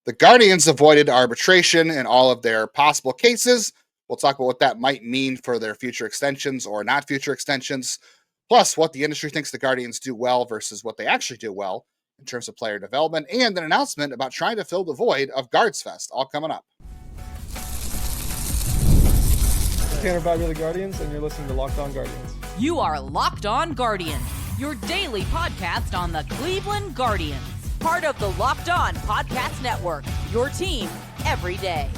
The Guardians avoided arbitration in all of their possible cases. We'll talk about what that might mean for their future extensions or not future extensions, plus what the industry thinks the Guardians do well versus what they actually do well in terms of player development, and an announcement about trying to fill the void of Guards Fest, all coming up. Tanner Bibee the Guardians, and you're listening to Locked On Guardians. You are Locked On Guardians, your daily podcast on the Cleveland Guardians. Part of the Locked On Podcast Network, your team every day.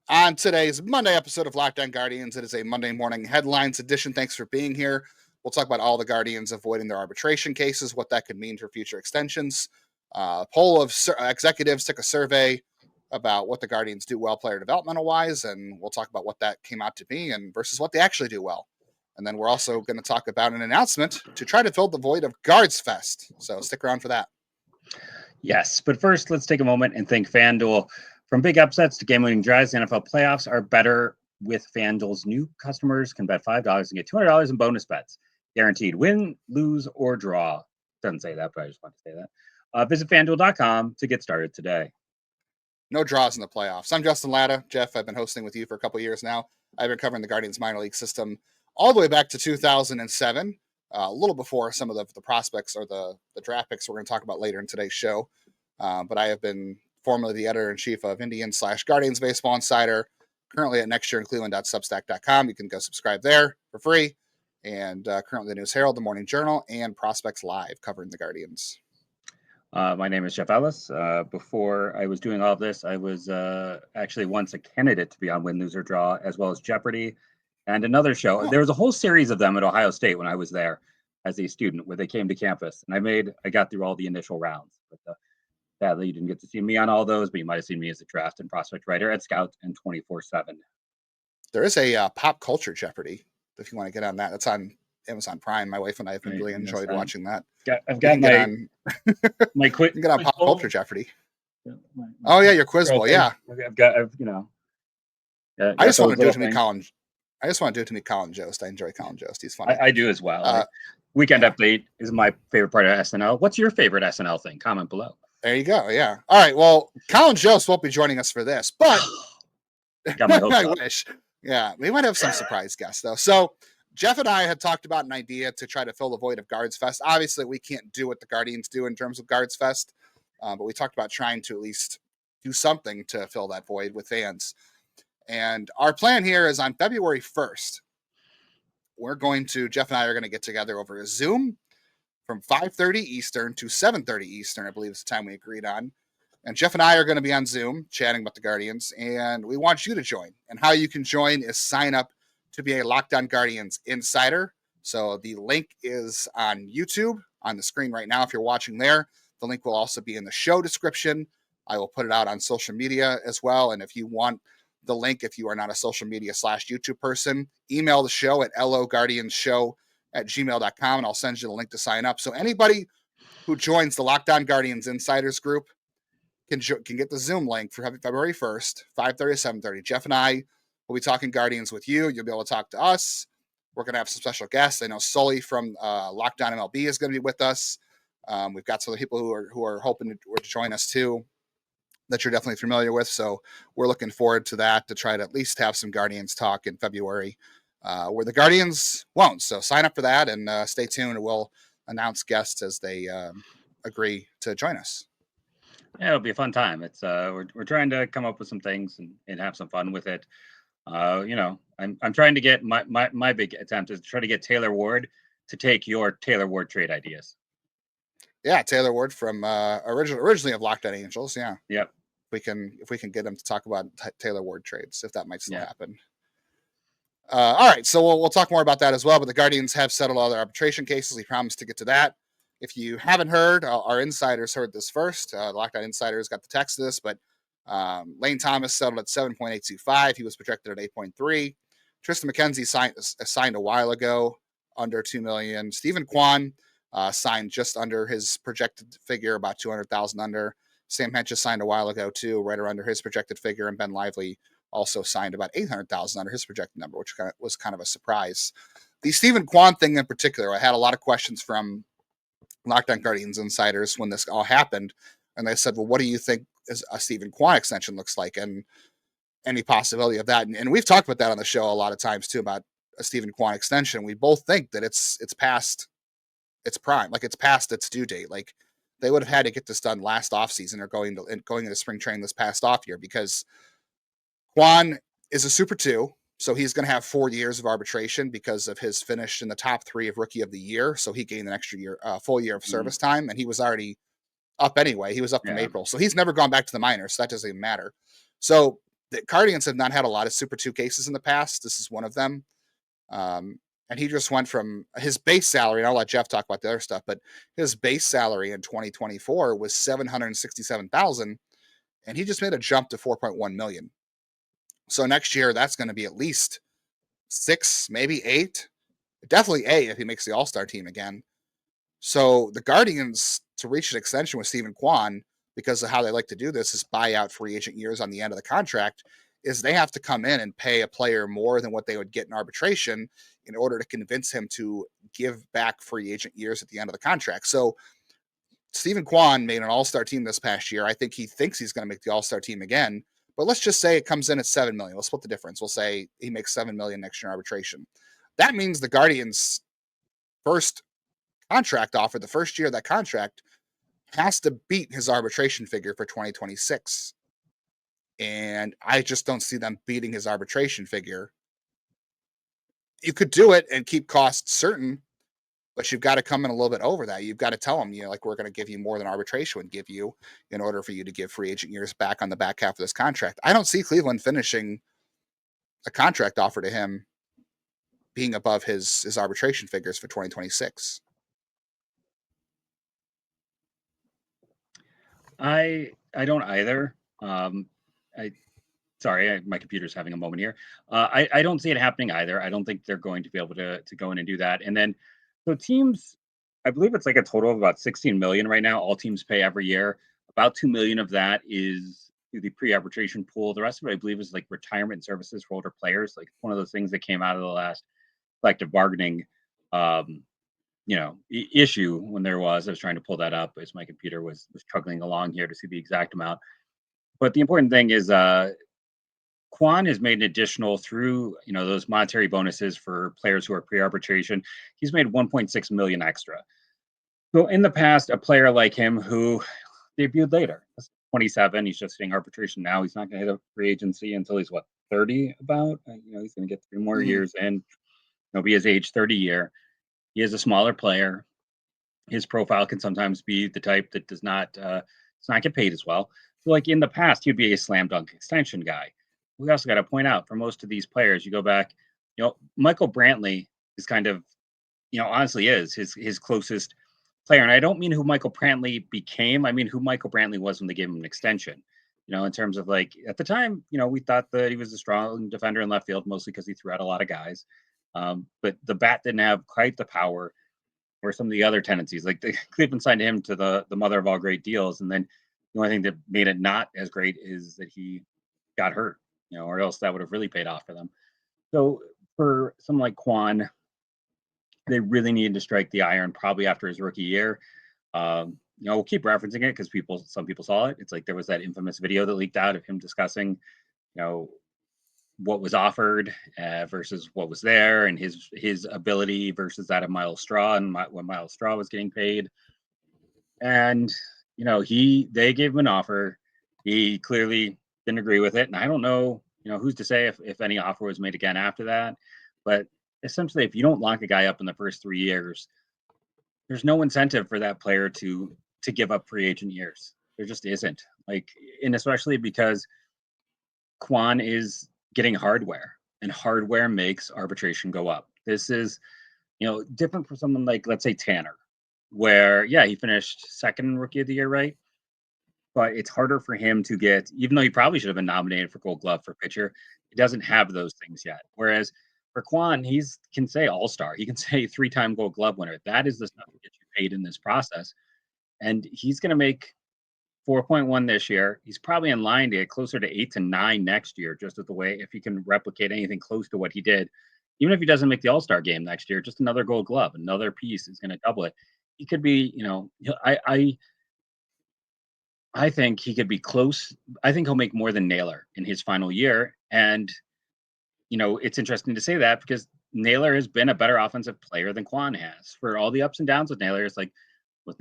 On today's Monday episode of Locked On Guardians, it is a Monday morning headlines edition. Thanks for being here. We'll talk about all the Guardians avoiding their arbitration cases, what that could mean for future extensions. A poll of executives took a survey about what the Guardians do well player developmental-wise, and we'll talk about what that came out to be and versus what they actually do well. And then we're also going to talk about an announcement to try to fill the void of Guards Fest. So stick around for that. Yes, but first, let's take a moment and thank FanDuel. From big upsets to game-winning drives, the NFL playoffs are better with FanDuel's new customers can bet $5 and get $200 in bonus bets. Guaranteed win, lose, or draw. Doesn't say that, but I just want to say that. Visit FanDuel.com to get started today. No draws in the playoffs. I'm Justin Latta. Jeff, I've been hosting with you for a couple years now. I've been covering the Guardians minor league system all the way back to 2007, a little before some of the prospects or the draft picks we're going to talk about later in today's show. But I have been formerly the editor-in-chief of Indians/Guardians Baseball Insider, currently at nextyearincleveland.substack.com. You can go subscribe there for free. And currently the News Herald, the Morning Journal, and Prospects Live covering the Guardians. My name is Jeff Ellis. Before I was doing all of this, I was actually once a candidate to be on Win, Lose, or Draw, as well as Jeopardy and another show. There was a whole series of them at Ohio State when I was there as a student, where they came to campus, and I got through all the initial rounds. But sadly, you didn't get to see me on all those, but you might have seen me as a draft and prospect writer at Scout and 24/7. There is a pop culture Jeopardy if you want to get on that. That's on Amazon Prime. My wife and I have been really enjoyed watching that. I've got my quick. You get on Pop Culture Jeopardy. Oh yeah, your quiz bowl. Yeah, I just want to do it to me, Colin. I just want to do it to me, Colin Jost. I enjoy Colin Jost. He's funny. I do as well. Weekend Update is my favorite part of SNL. What's your favorite SNL thing? Comment below. There you go. Yeah. All right. Well, Colin Jost won't be joining us for this, but I wish. Yeah, we might have some surprise guests though. So Jeff and I had talked about an idea to try to fill the void of Guards Fest. Obviously, we can't do what the Guardians do in terms of Guards Fest, but we talked about trying to at least do something to fill that void with fans. And our plan here is on February 1st, Jeff and I are going to get together over a Zoom from 5:30 Eastern to 7:30 Eastern, I believe is the time we agreed on. And Jeff and I are going to be on Zoom chatting about the Guardians, and we want you to join. And how you can join is sign up to be a Locked On Guardians Insider. So the link is on YouTube on the screen right now if you're watching there. The link will also be in the show description. I will put it out on social media as well. And if you want the link, if you are not a social media /YouTube person, email the show at loguardianshow@gmail.com, and I'll send you the link to sign up. So anybody who joins the Locked On Guardians Insiders group can get the Zoom link for February 1st, 5:30 to 7:30. Jeff and I will be talking Guardians with you. You'll be able to talk to us. We're going to have some special guests. I know Sully from Locked On MLB is going to be with us. We've got some other people who are hoping to join us too that you're definitely familiar with. So we're looking forward to that, to try to at least have some Guardians talk in February where the Guardians won't. So sign up for that and stay tuned. We'll announce guests as they agree to join us. Yeah, it'll be a fun time. It's we're trying to come up with some things and have some fun with it. I'm trying to get my big attempt is to try to get Taylor Ward to take your Taylor Ward trade ideas. Yeah, Taylor Ward from originally of Locked On Angels. Yeah. Yep. If we can get him to talk about Taylor Ward trades, if that might still happen. All right, so we'll talk more about that as well. But the Guardians have settled all their arbitration cases. We promised to get to that. If you haven't heard, our insiders heard this first. The Locked On Insiders got the text of this, but Lane Thomas settled at 7.825. He was projected at 8.3. Tristan McKenzie signed a while ago, under $2 million. Steven Kwan signed just under his projected figure, about $200,000 under. Sam Hench signed a while ago too, right around his projected figure, and Ben Lively also signed about $800,000 under his projected number, which was kind of a surprise. The Steven Kwan thing in particular, I had a lot of questions from Locked On Guardians insiders when this all happened. And they said, well, what do you think is a Steven Kwan extension looks like, and any possibility of that? And we've talked about that on the show a lot of times too, about a Steven Kwan extension. We both think that it's past its prime, like it's past its due date. Like they would have had to get this done last offseason or going into spring training this past off year, because Kwan is a Super 2, so he's going to have 4 years of arbitration because of his finish in the top 3 of Rookie of the Year. So he gained an extra year, full year of service time, and he was already up anyway. He was up from April, so he's never gone back to the minors. So that doesn't even matter. So the Guardians have not had a lot of Super 2 cases in the past. This is one of them. And he just went from his base salary, and I'll let Jeff talk about the other stuff, but his base salary in 2024 was $767,000, and he just made a jump to $4.1 million. So next year, that's going to be at least 6, maybe 8, definitely 8 if he makes the All-Star team again. So the Guardians, to reach an extension with Steven Kwan, because of how they like to do this, is buy out free agent years on the end of the contract, is they have to come in and pay a player more than what they would get in arbitration in order to convince him to give back free agent years at the end of the contract. So Steven Kwan made an All-Star team this past year. I think he thinks he's going to make the All-Star team again, but let's just say it comes in at $7 million. We'll split the difference. We'll say he makes $7 million next year in arbitration. That means the Guardians' first contract offer, the first year of that contract, has to beat his arbitration figure for 2026. And I just don't see them beating his arbitration figure. You could do it and keep costs certain, but you've got to come in a little bit over that. You've got to tell them, like, we're going to give you more than arbitration would give you in order for you to give free agent years back on the back half of this contract. I don't see Cleveland finishing a contract offer to him being above his arbitration figures for 2026. I don't either. Sorry, my computer's having a moment here. I don't see it happening either. I don't think they're going to be able to go in and do that. And then, so teams, I believe it's like a total of about 16 million right now. All teams pay every year. About 2 million of that is through the pre-arbitration pool. The rest of it, I believe, is like retirement services for older players. Like one of those things that came out of the last collective bargaining, issue when there was. I was trying to pull that up as my computer was struggling along here to see the exact amount. But the important thing is, Kwan has made an additional through, those monetary bonuses for players who are pre-arbitration. He's made 1.6 million extra. So in the past, a player like him who debuted later, 27, he's just hitting arbitration now. He's not going to hit a free agency until he's 30 about. He's going to get 3 more years in. He'll be his age 30 year. He is a smaller player. His profile can sometimes be the type that does not get paid as well. So like in the past, he'd be a slam dunk extension guy. We also got to point out, for most of these players, you go back, Michael Brantley is kind of, honestly is his closest player. And I don't mean who Michael Brantley became. I mean who Michael Brantley was when they gave him an extension. In terms of like, at the time, we thought that he was a strong defender in left field, mostly because he threw out a lot of guys. But the bat didn't have quite the power or some of the other tendencies. Like Cleveland signed him to the mother of all great deals. And then the only thing that made it not as great is that he got hurt. Or else that would have really paid off for them. So for someone like Kwan, they really needed to strike the iron probably after his rookie year. We'll keep referencing it because some people saw it. It's like there was that infamous video that leaked out of him discussing, what was offered versus what was there, and his ability versus that of Miles Straw, and when Miles Straw was getting paid. And they gave him an offer. He clearly didn't agree with it. And I don't know, who's to say if any offer was made again after that. But essentially, if you don't lock a guy up in the first 3 years, there's no incentive for that player to give up free agent years. There just isn't. And especially because Kwan is getting hardware, and hardware makes arbitration go up. This is, different for someone like, let's say, Tanner, where, he finished second in Rookie of the Year, right? But it's harder for him to get, even though he probably should have been nominated for Gold Glove for pitcher, he doesn't have those things yet. Whereas for Kwan, he can say All-Star. He can say 3-time Gold Glove winner. That is the stuff that gets you paid in this process. And he's going to make 4.1 this year. He's probably in line to get closer to 8 to 9 next year, just as the way, if he can replicate anything close to what he did. Even if he doesn't make the All-Star game next year, just another Gold Glove, another piece is going to double it. He could be, I think he could be close. I think he'll make more than Naylor in his final year. And, it's interesting to say that because Naylor has been a better offensive player than Kwan has for all the ups and downs with Naylor. It's like with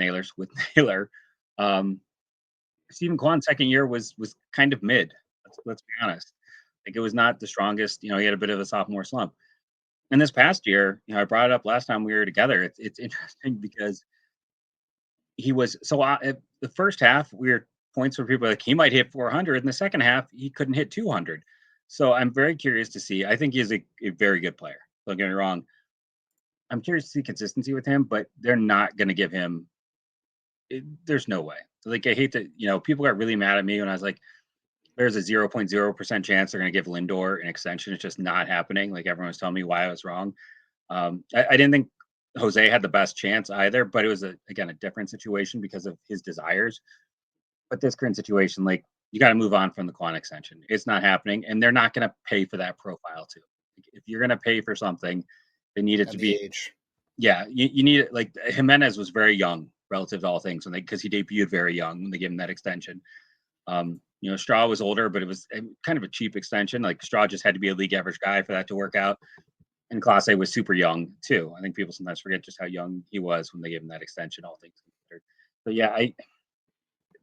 Naylor. Um, Steven Kwan's second year was kind of mid. Let's be honest. Like it was not the strongest. He had a bit of a sophomore slump. And this past year, I brought it up last time we were together. It's interesting because he was so the first half we were points where people were like he might hit 400. In the second half, he couldn't hit 200. So I'm very curious to see. I think he's a very good player. Don't get me wrong. I'm curious to see consistency with him, but they're not going to give him. There's no way. Like I hate that. People got really mad at me when I was like, "There's a 0.0% chance they're going to give Lindor an extension." It's just not happening. Like everyone was telling me why I was wrong. I didn't think Jose had the best chance either, but it was again a different situation because of his desires. But this current situation, like you got to move on from the Quan extension. It's not happening, and they're not going to pay for that profile too. If you're going to pay for something, they need it to be age. Yeah, you need it. Like Jimenez was very young relative to all things because he debuted very young when they gave him that extension. Straw was older, but it was kind of a cheap extension. Like Straw just had to be a league average guy for that to work out. And Clase was super young too. I think people sometimes forget just how young he was when they gave him that extension, all things considered. But yeah,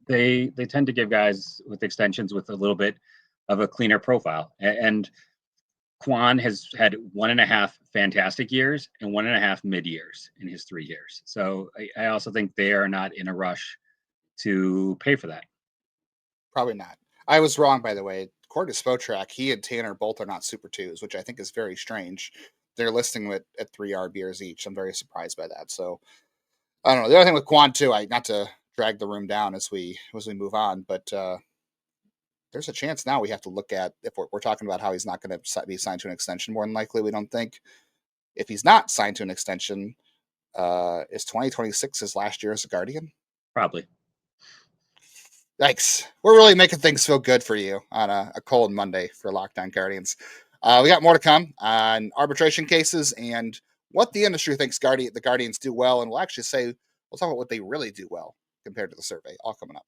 they tend to give guys with extensions with a little bit of a cleaner profile. And Kwan has had 1.5 fantastic years and 1.5 mid years in his 3 years. So I also think they are not in a rush to pay for that. Probably not. I was wrong, by the way. According to Spotrac, he and Tanner both are not Super 2s, which I think is very strange. They're listing it at 3 RBers each. I'm very surprised by that. So I don't know. The other thing with Kwan too, not to drag the room down as we move on, but there's a chance now we have to look at if we're talking about how he's not going to be signed to an extension. More than likely, we don't think. If he's not signed to an extension, is 2026 his last year as a Guardian? Probably. Yikes. We're really making things feel good for you on a cold Monday for Locked On Guardians. We got more to come on arbitration cases and what the industry thinks the Guardians do well. And we'll talk about what they really do well compared to the survey. All coming up.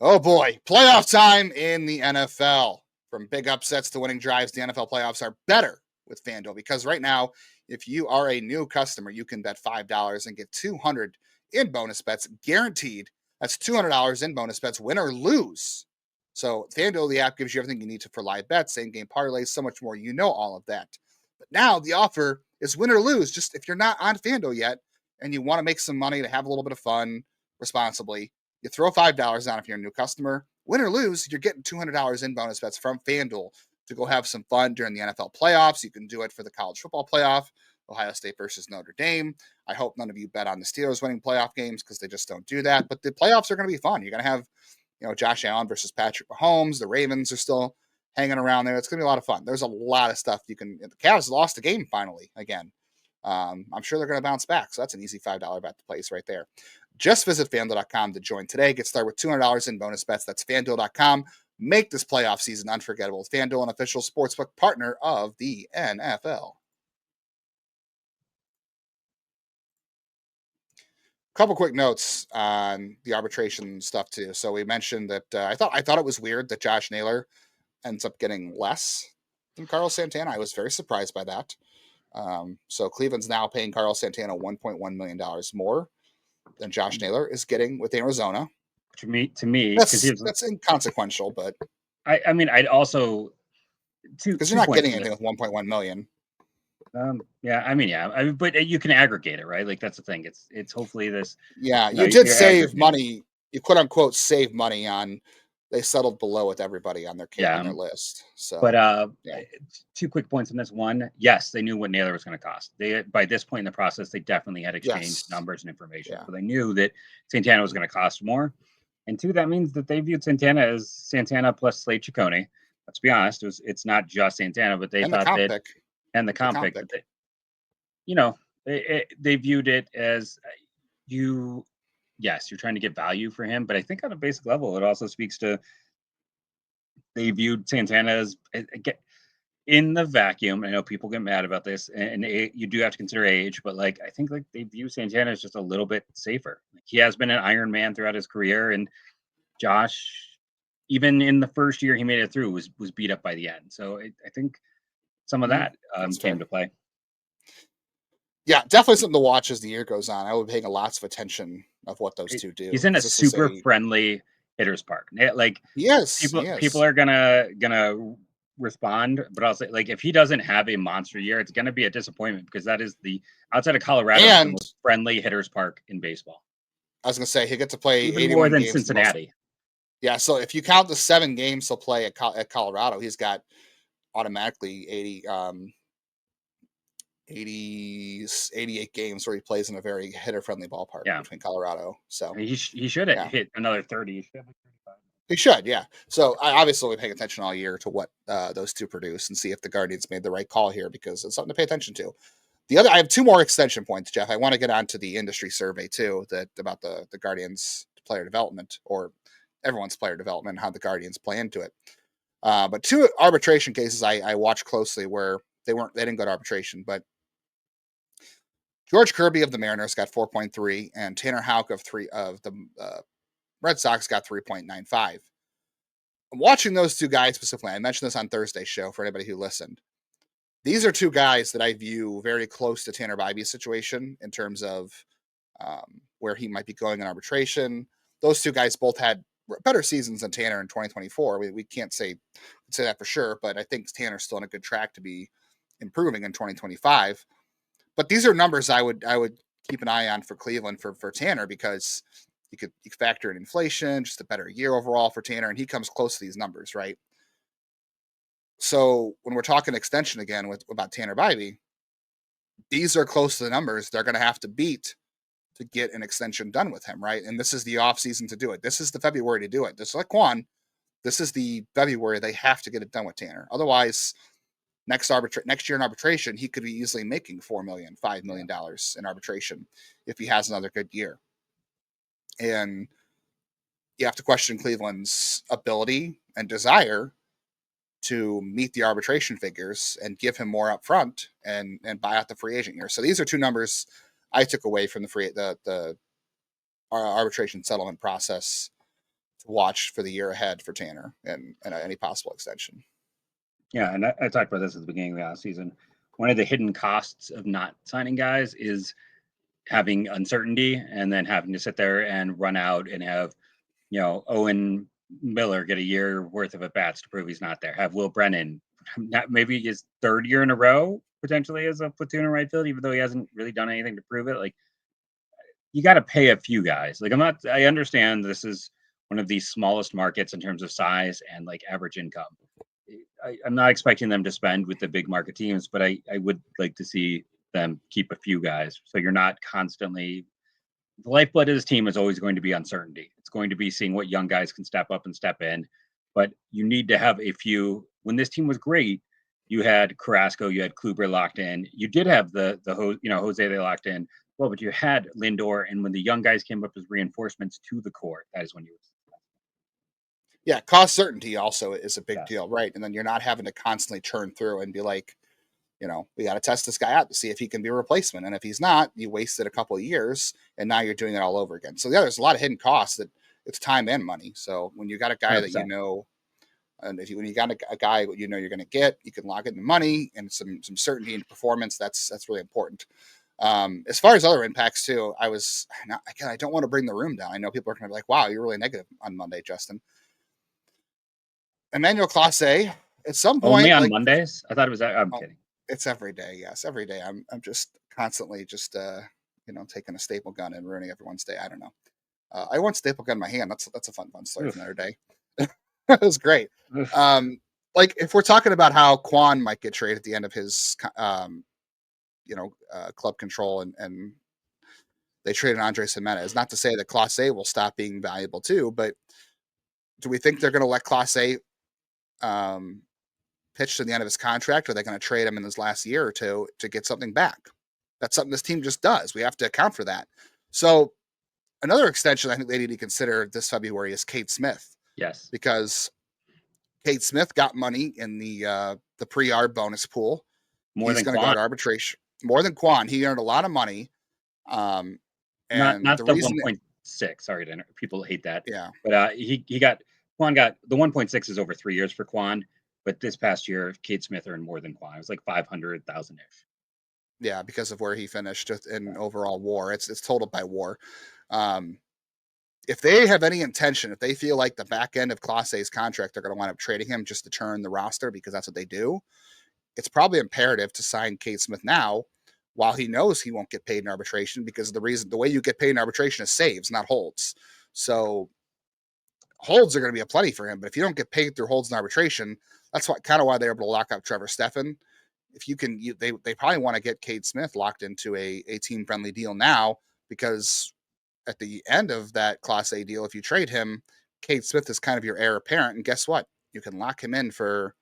Oh boy, playoff time in the NFL. From big upsets to winning drives, the NFL playoffs are better with FanDuel because right now, if you are a new customer, you can bet $5 and get $200 in bonus bets guaranteed. That's $200 in bonus bets, win or lose. So FanDuel, the app, gives you everything you need for live bets, same-game parlays, so much more. You know all of that. But now the offer is win or lose. Just if you're not on FanDuel yet and you want to make some money to have a little bit of fun responsibly, you throw $5 on if you're a new customer. Win or lose, you're getting $200 in bonus bets from FanDuel to go have some fun during the NFL playoffs. You can do it for the college football playoff, Ohio State versus Notre Dame. I hope none of you bet on the Steelers winning playoff games because they just don't do that. But the playoffs are going to be fun. You're going to have, Josh Allen versus Patrick Mahomes. The Ravens are still hanging around there. It's going to be a lot of fun. There's a lot of stuff you can. The Cavs lost a game finally again. I'm sure they're going to bounce back. So that's an easy $5 bet to place right there. Just visit FanDuel.com to join today. Get started with $200 in bonus bets. That's FanDuel.com. Make this playoff season unforgettable. FanDuel, an official sportsbook partner of the NFL. Couple quick notes on the arbitration stuff too. So we mentioned that I thought it was weird that Josh Naylor ends up getting less than Carlos Santana. I was very surprised by that. So Cleveland's now paying Carlos Santana $1.1 million more than Josh Naylor is getting with Arizona. To me, that's inconsequential, but I mean, I'd also because you're not getting anything with 1.1 million. But you can aggregate it, right? Like that's the thing. It's hopefully this. Yeah, you did save money. You quote unquote save money on. They settled below with everybody on their list. So, but 2 quick points on this. One, yes, they knew what Naylor was going to cost. They by this point in the process, they definitely had exchanged numbers and information, so they knew that Santana was going to cost more. And 2, that means that they viewed Santana as Santana plus Slade Ciccone. Let's be honest, it's not just Santana, but they thought that. And the comp pick. They viewed it as you're trying to get value for him, but I think on a basic level, it also speaks to they viewed Santana as in the vacuum, I know people get mad about this, and you do have to consider age, but like I think like they view Santana as just a little bit safer. Like, he has been an Iron Man throughout his career, and Josh, even in the first year he made it through, was beat up by the end. So I think some of that came to play. Yeah, definitely something to watch as the year goes on. I will be paying lots of attention of what those two do. He's in a super friendly hitter's park. Like, yes, people are gonna respond, but I'll say, like, if he doesn't have a monster year, it's gonna be a disappointment, because that is outside of Colorado, the most friendly hitter's park in baseball. I was gonna say he gets to play even more than Cincinnati. Yeah, so if you count the 7 games he'll play at Colorado, he's got automatically 88 games where he plays in a very hitter-friendly ballpark between Colorado. So he should have hit another 30. He should, yeah. So I obviously will be paying attention all year to what those two produce and see if the Guardians made the right call here, because it's something to pay attention to. I have 2 more extension points, Jeff. I want to get on to the industry survey too, about the Guardians player development, or everyone's player development, and how the Guardians play into it. But 2 arbitration cases I watched closely where they didn't go to arbitration, but George Kirby of the Mariners got 4.3, and Tanner Houck of the Red Sox got 3.95. I'm watching those 2 guys specifically. I mentioned this on Thursday's show for anybody who listened. These are 2 guys that I view very close to Tanner Bibee's situation in terms of where he might be going in arbitration. Those 2 guys both had better seasons than Tanner in 2024. We can't say that for sure, but I think Tanner's still on a good track to be improving in 2025. But these are numbers I would keep an eye on for Cleveland for Tanner, because you could factor in inflation, just a better year overall for Tanner, and he comes close to these numbers, right? So when we're talking extension again about Tanner Bibee, these are close to the numbers they're going to have to beat to get an extension done with him, right? And this is the off season to do it. This is the February to do it. Just like Kwan, this is the February they have to get it done with Tanner. Otherwise, next year in arbitration, he could be easily making $4 million, $5 million in arbitration if he has another good year. And you have to question Cleveland's ability and desire to meet the arbitration figures and give him more up front and buy out the free agent year. So these are 2 numbers I took away from the arbitration settlement process to watch for the year ahead for Tanner and any possible extension. Yeah, and I talked about this at the beginning of the offseason. One of the hidden costs of not signing guys is having uncertainty, and then having to sit there and run out and have, Owen Miller get a year worth of at-bats to prove he's not there. Have Will Brennan, maybe his 3rd year in a row, potentially, as a platoon in right field, even though he hasn't really done anything to prove it. Like, you got to pay a few guys. Like, I understand this is one of the smallest markets in terms of size and like average income. I'm not expecting them to spend with the big market teams, but I would like to see them keep a few guys, so you're not constantly. The lifeblood of this team is always going to be uncertainty. It's going to be seeing what young guys can step up and step in, but you need to have a few. When this team was great, you had Carrasco, you had Kluber locked in. You did have the Jose they locked in. Well, but you had Lindor, and when the young guys came up as reinforcements to the core, that is when you. Yeah, cost certainty also is a big deal, right? And then you're not having to constantly churn through and be like, we got to test this guy out to see if he can be a replacement. And if he's not, you wasted a couple of years, and now you're doing it all over again. So there's a lot of hidden costs that it's time and money. So when you got a guy 100%. That and when you got a guy you're going to get, you can lock in the money and some certainty in performance. That's really important. As far as other impacts too, I don't want to bring the room down. I know people are going to be like, wow, you're really negative on Monday, Justin. Emmanuel Clase, at some point, only on Mondays. I thought it was. I'm kidding. It's every day. Yes, every day. I'm just constantly taking a staple gun and ruining everyone's day. I don't know. I want staple gun in my hand. That's a fun story for another day. That was great. Like if we're talking about how Kwan might get traded at the end of his club control, and they traded Andres Jimenez. Not to say that Clase will stop being valuable too, but do we think they're going to let Clase pitch to the end of his contract, or are they going to trade him in his last year or two to get something back? That's something this team just does. We have to account for that. So another extension I think they need to consider this February is Cade Smith. Yes. Because Cade Smith got money in the pre-arb bonus pool. He's going to go to arbitration. More than Kwan. He earned a lot of money. And not the reason 1.6. Sorry, people hate that. Yeah. But Kwan got the 1.6 is over 3 years for Kwan. But this past year, Cade Smith earned more than Kwan. It was like 500,000 ish. Yeah, because of where he finished in overall WAR. It's totaled by WAR. If they have any intention, if they feel like the back end of Class A's contract, they're going to wind up trading him just to turn the roster because that's what they do. It's probably imperative to sign Cade Smith now while he knows he won't get paid in arbitration, because the way you get paid in arbitration is saves, not holds. So holds are going to be a plenty for him, but if you don't get paid through holds in arbitration, that's kind of why they're able to lock up Trevor Stephan. If you can, they probably want to get Cade Smith locked into a team friendly deal now, because at the end of that Class A deal, if you trade him, Cade Smith is kind of your heir apparent, and guess what? You can lock him in for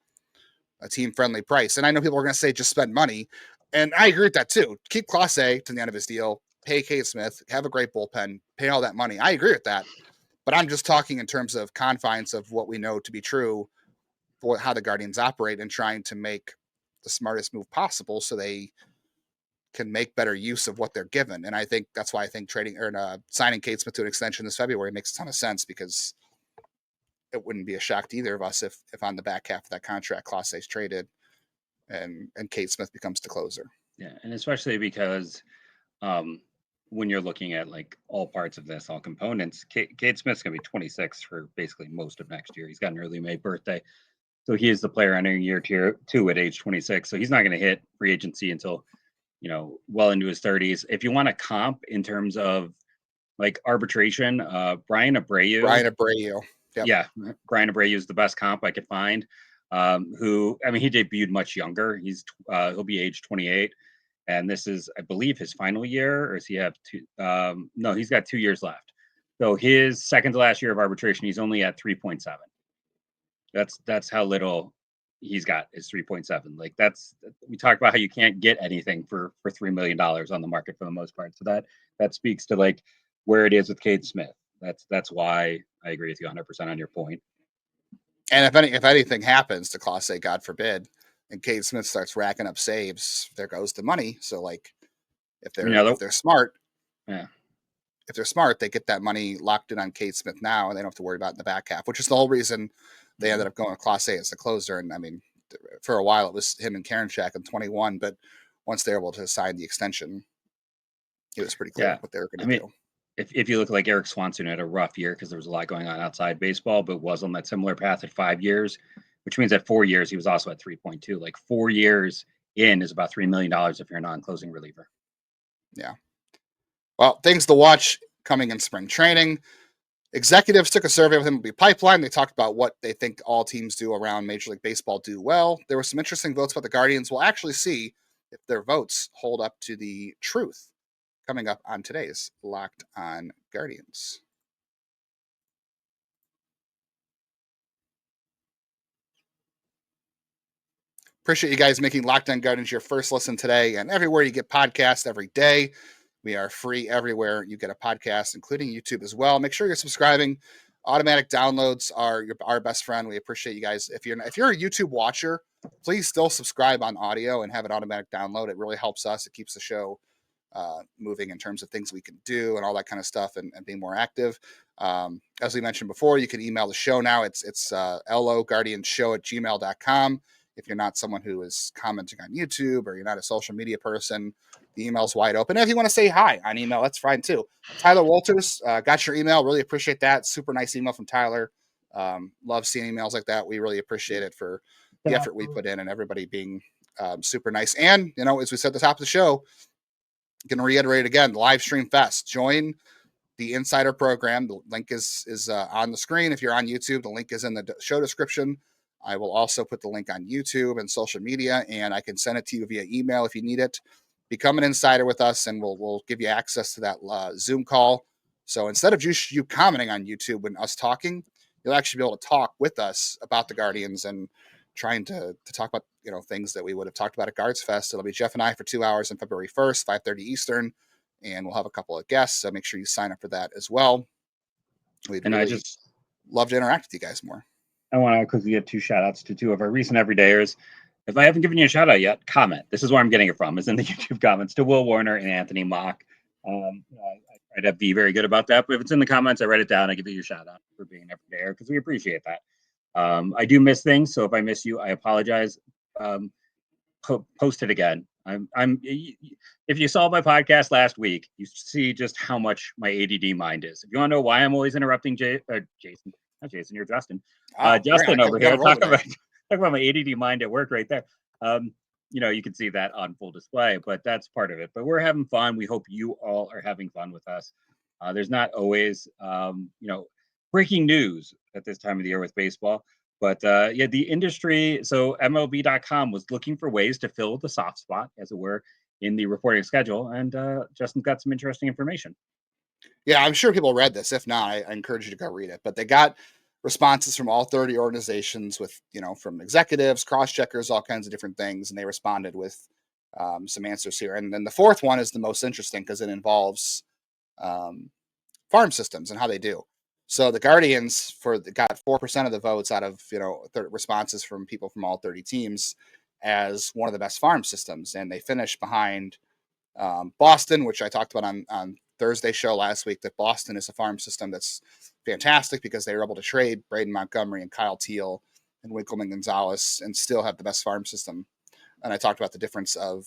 a team friendly price. And I know people are going to say just spend money, and I agree with that too. Keep Class A to the end of his deal, pay Cade Smith, have a great bullpen, pay all that money. I agree with that, but I'm just talking in terms of confines of what we know to be true for how the Guardians operate, and trying to make the smartest move possible so they can make better use of what they're given. And I think that's why I think signing Cade Smith to an extension this February makes a ton of sense, because it wouldn't be a shock to either of us if on the back half of that contract, Class A's traded and Cade Smith becomes the closer. Yeah, and especially because when you're looking at like all parts of this, all components, Cade Smith's going to be 26 for basically most of next year. He's got an early May birthday. So he is the player entering year 2 at age 26. So he's not going to hit free agency until, well into his 30s. If you want to comp in terms of like arbitration, Brian Abreu. Yep. Yeah, Brian Abreu is the best comp I could find. He debuted much younger. He'll be age 28. And this is, I believe, his final year, or does he have two? No, he's got 2 years left. So his second to last year of arbitration, he's only at 3.7. That's how little he's got, is 3.7. Like we talked about how you can't get anything for $3 million on the market for the most part. So that speaks to like where it is with Cade Smith. That's why I agree with you 100% on your point. And if anything happens to Class A, God forbid, and Cade Smith starts racking up saves, there goes the money. So like if they're smart, yeah. If they're smart, they get that money locked in on Cade Smith now, and they don't have to worry about it in the back half, which is the whole reason they ended up going to Class A as the closer. And I mean, for a while it was him and Karinchak in 21, but once they were able to sign the extension, it was pretty clear what they were going to do. If you look like Eric Swanson had a rough year because there was a lot going on outside baseball, but was on that similar path at 5 years, which means at 4 years he was also at 3.2. Like 4 years in is about $3 million if you're a non-closing reliever. Yeah. Well, things to watch coming in spring training. Executives took a survey with MLB Pipeline. They talked about what they think all teams do around Major League Baseball do well. There were some interesting votes about the Guardians. We'll actually see if their votes hold up to the truth coming up on today's Locked On Guardians. Appreciate you guys making Locked On Guardians your first listen today, and everywhere you get podcasts every day. We are free everywhere you get a podcast, including YouTube as well. Make sure you're subscribing. Automatic downloads are our best friend. We appreciate you guys. If you're a YouTube watcher, please still subscribe on audio and have an automatic download. It really helps us. It keeps the show moving in terms of things we can do and all that kind of stuff, and being more active. As we mentioned before, you can email the show now. It's loguardianshow@gmail.com. If you're not someone who is commenting on YouTube, or you're not a social media person, the email's wide open. And if you want to say hi on email, that's fine too. Tyler Walters, got your email. Really appreciate that. Super nice email from Tyler. Love seeing emails like that. We really appreciate it for the effort we put in, and everybody being super nice. And, as we said at the top of the show, going to reiterate again, the live stream fest. Join the Insider program. The link is on the screen. If you're on YouTube, the link is in the show description. I will also put the link on YouTube and social media, and I can send it to you via email if you need it. Become an insider with us, and we'll give you access to that Zoom call. So instead of just you commenting on YouTube and us talking, you'll actually be able to talk with us about the Guardians and trying to talk about things that we would have talked about at Guards Fest. It'll be Jeff and I for 2 hours on February 1st, 5:30 Eastern, and we'll have a couple of guests. So make sure you sign up for that as well. We'd really love to interact with you guys more. I want to quickly give 2 shout outs to 2 of our recent everydayers. If I haven't given you a shout out yet, comment. This is where I'm getting it from, is in the YouTube comments, to Will Warner and Anthony Mock. I try to be very good about that, but if it's in the comments, I write it down. I give you your shout out for being an everydayer because we appreciate that. I do miss things, so if I miss you, I apologize. Post it again. If you saw my podcast last week, you see just how much my ADD mind is. If you want to know why I'm always interrupting Jason, not Jason, you're Justin. Justin over here. Talk about my ADD mind at work right there. You can see that on full display, but that's part of it. But we're having fun. We hope you all are having fun with us. There's not always, breaking news at this time of the year with baseball. But the industry, so MLB.com was looking for ways to fill the soft spot, as it were, in the reporting schedule. And Justin's got some interesting information. Yeah, I'm sure people read this. If not, I encourage you to go read it. But they got responses from all 30 organizations with, from executives, cross-checkers, all kinds of different things. And they responded with some answers here. And then the fourth one is the most interesting because it involves farm systems and how they do. So the Guardians got 4% of the votes out of, responses from people from all 30 teams as one of the best farm systems. And they finished behind Boston, which I talked about on Thursday's show last week, that Boston is a farm system that's fantastic because they were able to trade Braden Montgomery and Kyle Teal and Winkleman Gonzalez and still have the best farm system. And I talked about the difference of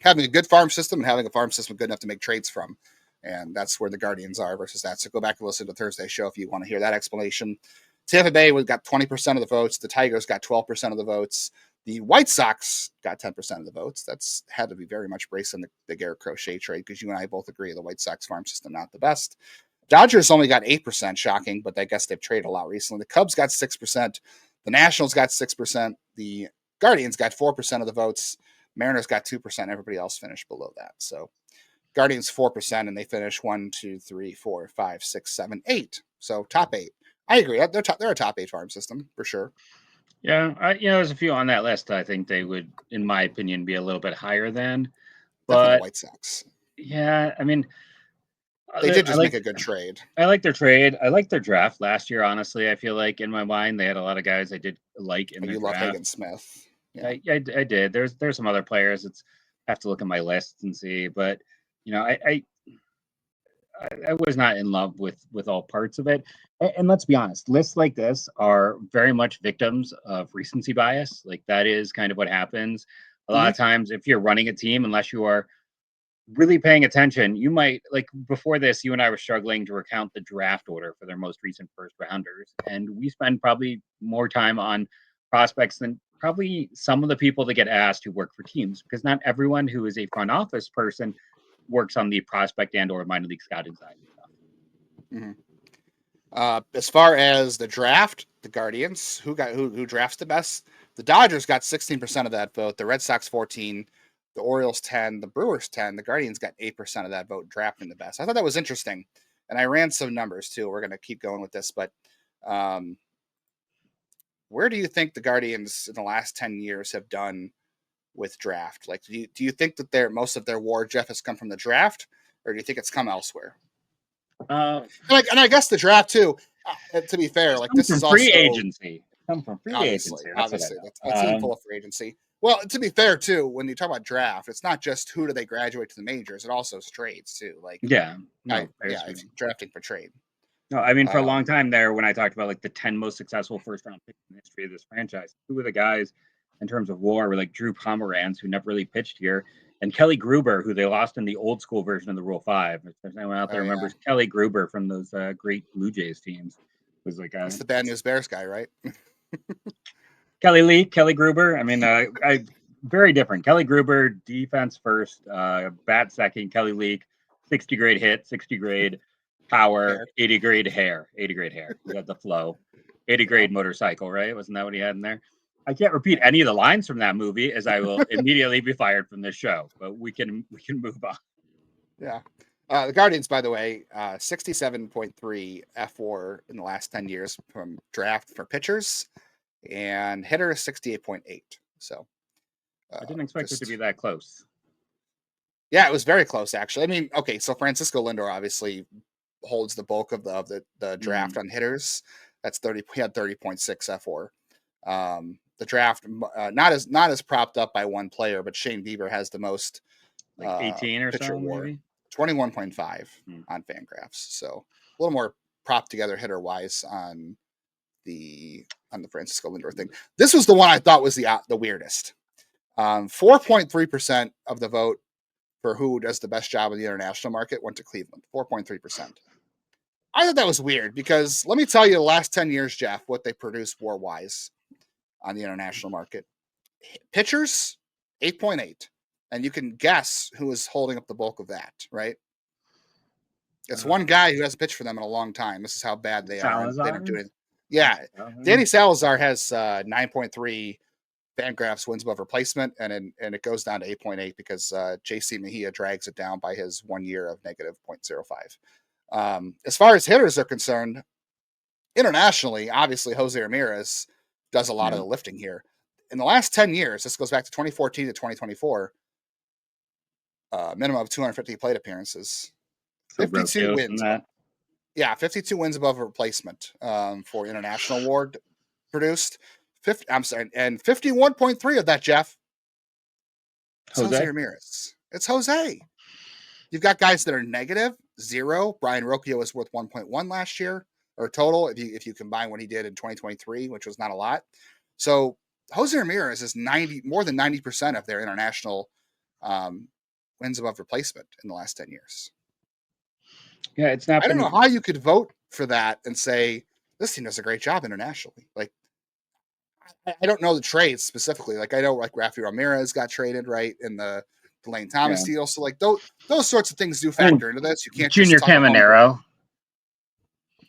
having a good farm system and having a farm system good enough to make trades from. And that's where the Guardians are versus that. So go back and listen to Thursday's show if you want to hear that explanation. Tampa Bay got 20% of the votes. The Tigers got 12% of the votes. The White Sox got 10% of the votes. That's had to be very much based on the Garrett Crochet trade because you and I both agree the White Sox farm system not the best. Dodgers only got 8%, shocking, but I guess they've traded a lot recently. The Cubs got 6%. The Nationals got 6%. The Guardians got 4% of the votes. Mariners got 2%. Everybody else finished below that. So Guardians 4%, and they finish 1, 2, 3, 4, 5, 6, 7, 8. So top 8. I agree. They're a top 8 farm system for sure. Yeah, there's a few on that list. I think they would, in my opinion, be a little bit higher than. Definitely But the White Sox. Yeah, I mean, they did just make a good trade. I like their trade. I like their draft last year. Honestly, I feel like in my mind they had a lot of guys I did like in their draft. You love Hagen Smith. Yeah, I did. There's some other players. I have to look at my lists and see, but I was not in love with all parts of it. And let's be honest, lists like this are very much victims of recency bias. Like that is kind of what happens. A lot of times if you're running a team, unless you are really paying attention, you might, like before this, you and I were struggling to recount the draft order for their most recent first rounders. And we spend probably more time on prospects than probably some of the people that get asked who work for teams, because not everyone who is a front office person works on the prospect and or minor league scouting side of stuff. As far as the draft, the Guardians, who drafts the best? The Dodgers got 16% of that vote. The Red Sox 14, the Orioles 10, the Brewers 10. The Guardians got 8% of that vote, drafting the best. I thought that was interesting, and I ran some numbers too. We're going to keep going with this, but where do you think the Guardians in the last 10 years have done with draft? Like, do you think that most of their war, Jeff, has come from the draft, or do you think it's come elsewhere? And I guess the draft too. To be fair, like this is free also agency. Come from free agency. Obviously, that's a team full of free agency. Well, to be fair too, when you talk about draft, it's not just who do they graduate to the majors; it also is trades too. Like it's drafting for trade. No, I mean for a long time there, when I talked about like the 10 most successful first round picks in the history of this franchise, 2 of the guys in terms of WAR were like Drew Pomeranz, who never really pitched here, and Kelly Gruber, who they lost in the old school version of the Rule 5. If there's anyone out there remembers Kelly Gruber from those great Blue Jays teams, was like that's the Bad News Bears guy, right? Kelly Gruber. I mean, very different. Kelly Gruber, defense first, bat second. Kelly Leak, 60 grade hit, 60 grade power, 80 grade hair. We got the flow. 80 grade motorcycle, right? Wasn't that what he had in there? I can't repeat any of the lines from that movie, as I will immediately be fired from this show. But we can move on. Yeah. The Guardians, by the way, 67.3 F4 in the last 10 years from draft for pitchers, and hitters 68.8. So I didn't expect it to be that close. Yeah, it was very close, actually. I mean, okay, so Francisco Lindor obviously holds the bulk of the draft on hitters. That's 30. He had 30.6 FWAR. The draft not as propped up by one player, but Shane Bieber has the most like 18 or pitcher so, WAR. maybe 21.5 on Fangraphs. So a little more propped together hitter wise on the Francisco Lindor thing. This was the one I thought was the weirdest. 4.3% of the vote for who does the best job in the international market went to Cleveland. 4.3%. I thought that was weird because let me tell you, the last 10 years, Jeff, what they produced WAR wise on the international market. Pitchers, 8.8. And you can guess who is holding up the bulk of that, right? It's one guy who hasn't pitched for them in a long time. This is how bad they are. They don't do it. Yeah. Danny Salazar has 9.3 Fangraphs wins above replacement, and it goes down to 8.8 because JC Mejia drags it down by his 1 year of negative 0.05. As far as hitters are concerned, internationally, obviously Jose Ramirez does a lot of the lifting here. In the last 10 years, this goes back to 2014 to 2024, minimum of 250 plate appearances, 52 wins. Yeah, 52 wins above replacement for international award produced. And 51.3 of that, Jeff. It's Jose Ramirez. It's Jose. You've got guys that are negative, 0. Brian Rocchio was worth 1.1 last year, or total, if you combine what he did in 2023, which was not a lot. So Jose Ramirez is more than 90% of their international wins above replacement in the last 10 years. Yeah, it's not. I don't know how you could vote for that and say this team does a great job internationally. Like, I don't know the trades specifically. Like, I know like Rafi Ramirez got traded right in the Lane Thomas deal. So like those sorts of things do factor into this. You can't Junior just Caminero.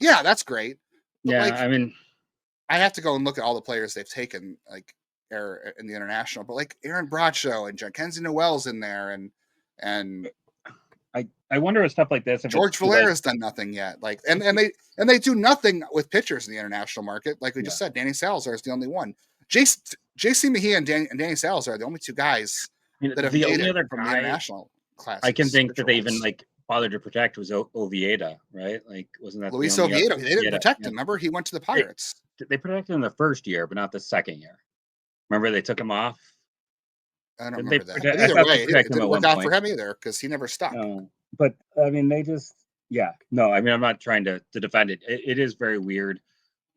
Yeah, that's great. But I mean, I have to go and look at all the players they've taken like in the international. But like Aaron Bradshaw and Jackenzie Noel's in there, and I wonder with stuff like this. If George Valera's done nothing yet. Like, and they do nothing with pitchers in the international market. Like we just said, Danny Salazar is the only one. JC Mejia and Danny Salazar are the only two guys that have the made only it other from guy the international class. I can think that they even like bothered to protect was Oviedo, right? Like, wasn't that Luis Oviedo? They didn't protect him. Remember, he went to the Pirates. They protected him the first year, but not the second year. Remember, they took him off. I don't remember that. But either way, it didn't work out for him either because he never stuck. No, but I mean, they just, no. I mean, I'm not trying to defend it. It is very weird.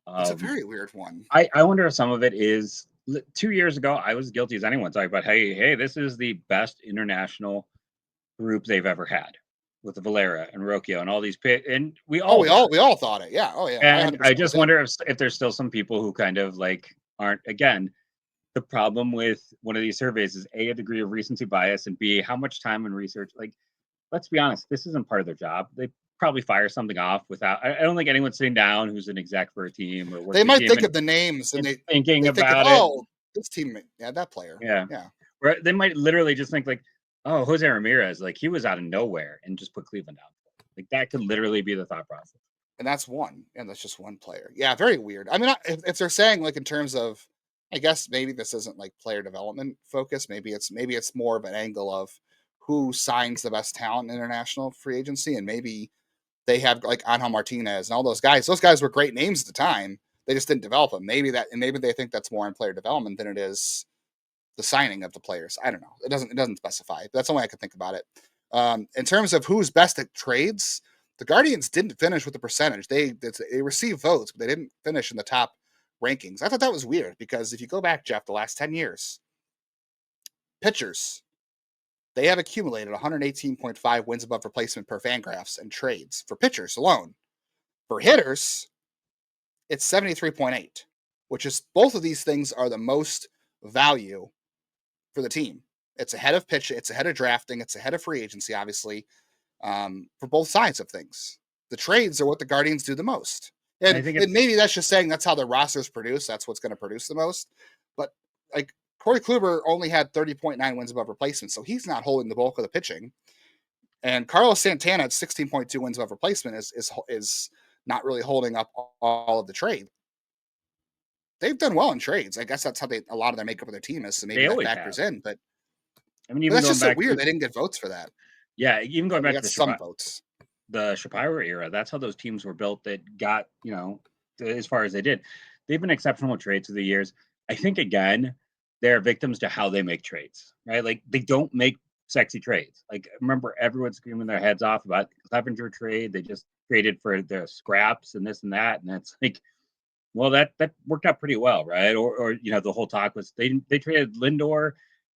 It's a very weird one. I wonder if some of it is 2 years ago, I was guilty as anyone talking about, hey, this is the best international group they've ever had with the Valera and Rocchio and all these and we all thought it. Yeah. Oh yeah. And I just wonder if there's still some people who kind of like aren't. Again, the problem with one of these surveys is A degree of recency bias, and B, how much time and research. Like, let's be honest, this isn't part of their job. They probably fire something off without. I don't think anyone's sitting down who's an exec for a team or they might think of the names and they thinking they about think of, it. This team, that player. Yeah. Or they might literally just think like, oh, Jose Ramirez, like he was out of nowhere and just put Cleveland out. Like that could literally be the thought process. And that's just one player. Yeah, very weird. I mean, if they're saying like in terms of, I guess maybe this isn't like player development focus. Maybe it's more of an angle of who signs the best talent in international free agency, and maybe they have like Angel Martinez and all those guys. Those guys were great names at the time. They just didn't develop them. Maybe they think that's more in player development than it is the signing of the players. I don't know. It doesn't specify. But that's the only way I could think about it. In terms of who's best at trades, the Guardians didn't finish with the percentage. They received votes, but they didn't finish in the top rankings. I thought that was weird because if you go back, Jeff, the last 10 years, pitchers, they have accumulated 118.5 wins above replacement per Fangraphs and trades for pitchers alone. For hitters, it's 73.8, which is both of these things are the most value for the team. It's ahead of pitch, it's ahead of drafting, it's ahead of free agency, obviously, for both sides of things. The trades are what the Guardians do the most. And maybe that's just saying that's how the rosters produce. That's what's going to produce the most. But like Corey Kluber only had 30.9 wins above replacement, so he's not holding the bulk of the pitching. And Carlos Santana at 16.2 wins above replacement is not really holding up all of the trade. They've done well in trades. I guess that's how a lot of their makeup of their team is. So maybe that factors in. But I mean, even that's just so weird. They didn't get votes for that. Yeah, even going back to some votes. The Shapiro era, that's how those teams were built that got, as far as they did. They've been exceptional trades through the years. I think, again, they're victims to how they make trades, right? Like, they don't make sexy trades. Like, remember, everyone's screaming their heads off about the Clevenger trade. They just traded for their scraps and this and that. And that's like, well, that worked out pretty well, right? Or the whole talk was they traded Lindor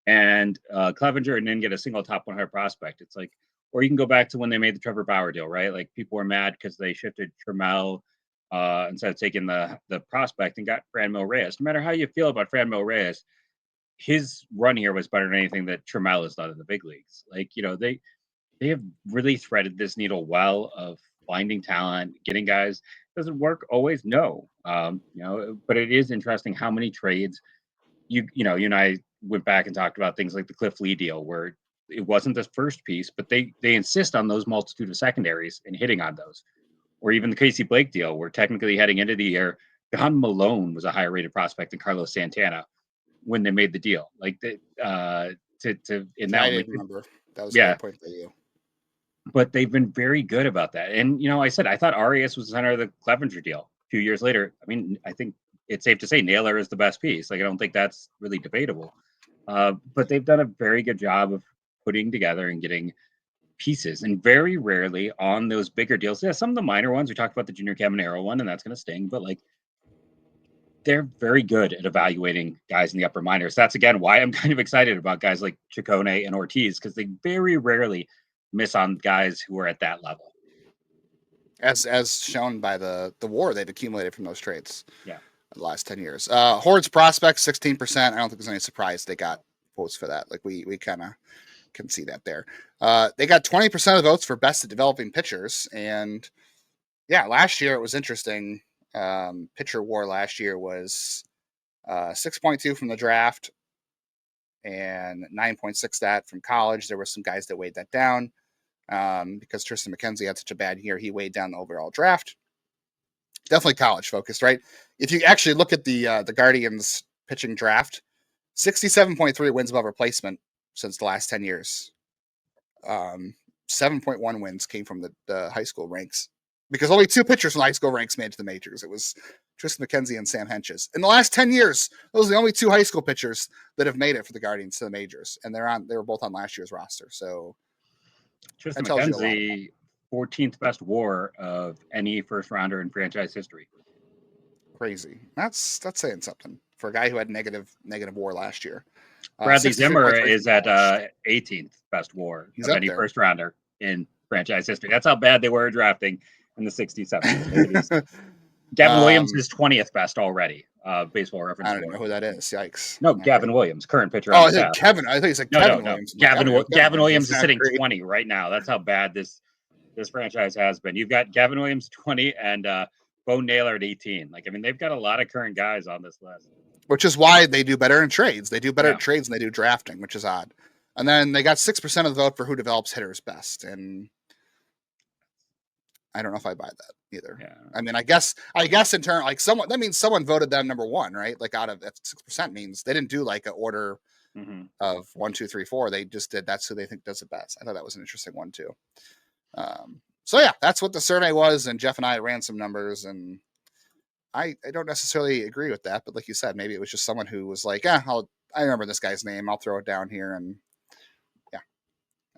and Clevenger and didn't get a single top 100 prospect. It's like, or you can go back to when they made the Trevor Bauer deal, right? Like, people were mad because they shifted Trammell instead of taking the prospect and got Franmil Reyes. No matter how you feel about Franmil Reyes, his run here was better than anything that Trammell has done in the big leagues. Like, they have really threaded this needle well of finding talent, getting guys. Does it work always? No. But it is interesting how many trades you and I went back and talked about things like the Cliff Lee deal, where it wasn't the first piece, but they insist on those multitude of secondaries and hitting on those. Or even the Casey Blake deal, where technically heading into the year, John Malone was a higher rated prospect than Carlos Santana when they made the deal. Like, I didn't remember. That was a good point for you. But they've been very good about that. And, I thought Arias was the center of the Clevenger deal. A few years later, I mean, I think it's safe to say Naylor is the best piece. Like, I don't think that's really debatable. But they've done a very good job of putting together and getting pieces. And very rarely on those bigger deals, some of the minor ones, we talked about the Junior Caminero one, and that's going to sting. But, like, they're very good at evaluating guys in the upper minors. That's, again, why I'm kind of excited about guys like Ciccone and Ortiz, because they very rarely miss on guys who are at that level, as shown by the WAR they've accumulated from those trades. Yeah, the last 10 years. Horde's prospects 16%. I don't think there's any surprise they got votes for that. Like, we kind of can see that there. They got 20% of the votes for best at developing pitchers, and last year it was interesting. Pitcher WAR last year was 6.2 from the draft and 9.6 that from college. There were some guys that weighed that down. Because Tristan McKenzie had such a bad year, he weighed down the overall draft. Definitely college focused, right? If you actually look at the Guardians pitching draft, 67.3 wins above replacement since the last 10 years. 7.1 wins came from the high school ranks, because only 2 pitchers from the high school ranks made it to the majors. It was Tristan McKenzie and Sam Henches. In the last 10 years, those are the only 2 high school pitchers that have made it for the Guardians to the majors, and they were both on last year's roster. So Tristan McKenzie, 14th best WAR of any first rounder in franchise history. Crazy. That's saying something for a guy who had negative WAR last year. Bradley Zimmer is at 18th best WAR of any first rounder in franchise history. That's how bad they were drafting in the 60s, 70s. Gavin Williams is 20th best already. Baseball Reference. I don't even know who that is. Yikes. No, Gavin Williams, current pitcher. Oh, I think Kevin. I think he said Kevin Williams. Gavin Williams is sitting 20 right now. That's how bad this franchise has been. You've got Gavin Williams 20 and Bo Naylor at 18. Like, I mean, they've got a lot of current guys on this list. Which is why they do better in trades. They do better at trades than they do drafting, which is odd. And then they got 6% of the vote for who develops hitters best. And I don't know if I buy that either. Yeah. I mean, I guess in turn, like, that means someone voted them number 1, right? Like, out of that 6% means they didn't do like an order of 1, 2, 3, 4. They just did that's who they think does it best. I thought that was an interesting one too. So yeah, that's what the survey was. And Jeff and I ran some numbers, and I don't necessarily agree with that, but like you said, maybe it was just someone who was like, I remember this guy's name. I'll throw it down here. And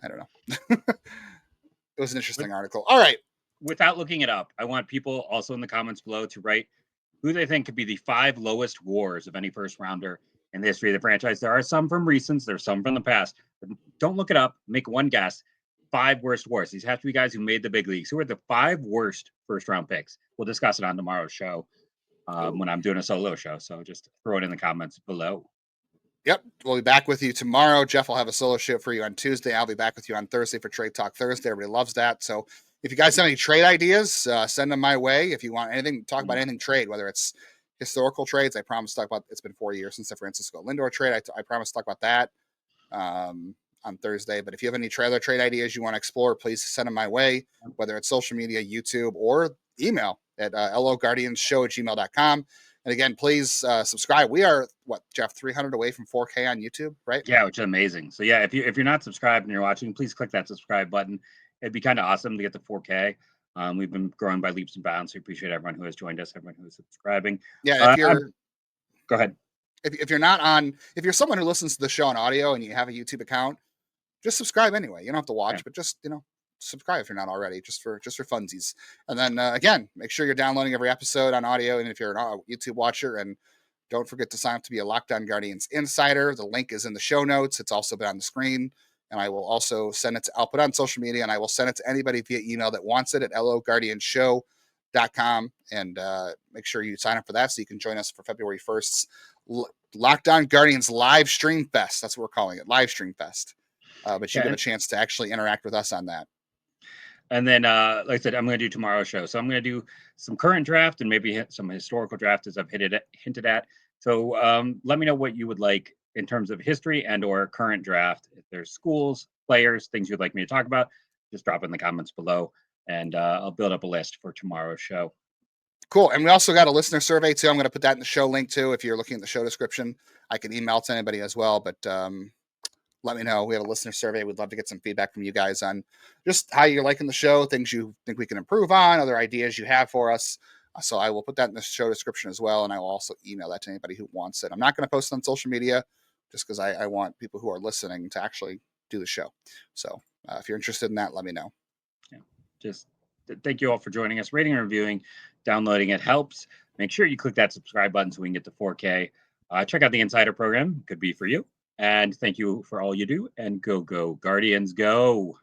I don't know. It was an interesting article. All right. Without looking it up, I want people also in the comments below to write who they think could be the 5 lowest WARs of any first rounder in the history of the franchise. There are some from recents, there's some from the past. But don't look it up. Make one guess. 5 worst WARs. These have to be guys who made the big leagues. Who are the 5 worst first round picks? We'll discuss it on tomorrow's show when I'm doing a solo show. So just throw it in the comments below. Yep. We'll be back with you tomorrow. Jeff will have a solo show for you on Tuesday. I'll be back with you on Thursday for Trade Talk Thursday. Everybody loves that. So if you guys have any trade ideas, send them my way. If you want anything, talk about anything trade, whether it's historical trades. I promise to talk about, it's been 4 years since the Francisco Lindor trade. I promise to talk about that on Thursday. But if you have any trailer trade ideas you want to explore, please send them my way, whether it's social media, YouTube, or email at loguardianshow@gmail.com. And again, please subscribe. We are, Jeff, 300 away from 4K on YouTube, right? Yeah, which is amazing. So yeah, if you're not subscribed and you're watching, please click that subscribe button. It'd be kind of awesome to get to 4K. We've been growing by leaps and bounds. We appreciate everyone who has joined us, everyone who is subscribing. Yeah, if you're go ahead. If you're not on, if you're someone who listens to the show on audio and you have a YouTube account, just subscribe anyway. You don't have to watch, but just subscribe if you're not already, just for funsies. And then again, make sure you're downloading every episode on audio, and if you're a YouTube watcher, and don't forget to sign up to be a Locked On Guardians insider. The link is in the show notes. It's also been on the screen, and I will also send it to. I'll put it on social media, and I will send it to anybody via email that wants it at loguardianshow.com. And make sure you sign up for that so you can join us for February 1st's Locked On Guardians Live Stream Fest. That's what we're calling it, Live Stream Fest. But you get a chance to actually interact with us on that. And then, like I said, I'm going to do tomorrow's show. So I'm going to do some current draft and maybe some historical draft, as I've hinted at. So let me know what you would like in terms of history and or current draft. If there's schools, players, things you'd like me to talk about, just drop in the comments below, and I'll build up a list for tomorrow's show. Cool. And we also got a listener survey too. I'm going to put that in the show link too. If you're looking at the show description, I can email it to anybody as well. But let me know. We have a listener survey. We'd love to get some feedback from you guys on just how you're liking the show, things you think we can improve on, other ideas you have for us. So I will put that in the show description as well. And I will also email that to anybody who wants it. I'm not going to post it on social media just because I want people who are listening to actually do the show. So if you're interested in that, let me know. Yeah. Just thank you all for joining us. Rating and reviewing, downloading it helps. Make sure you click that subscribe button so we can get to 4K. Check out the Insider program. Could be for you. And thank you for all you do. And go, Guardians, go.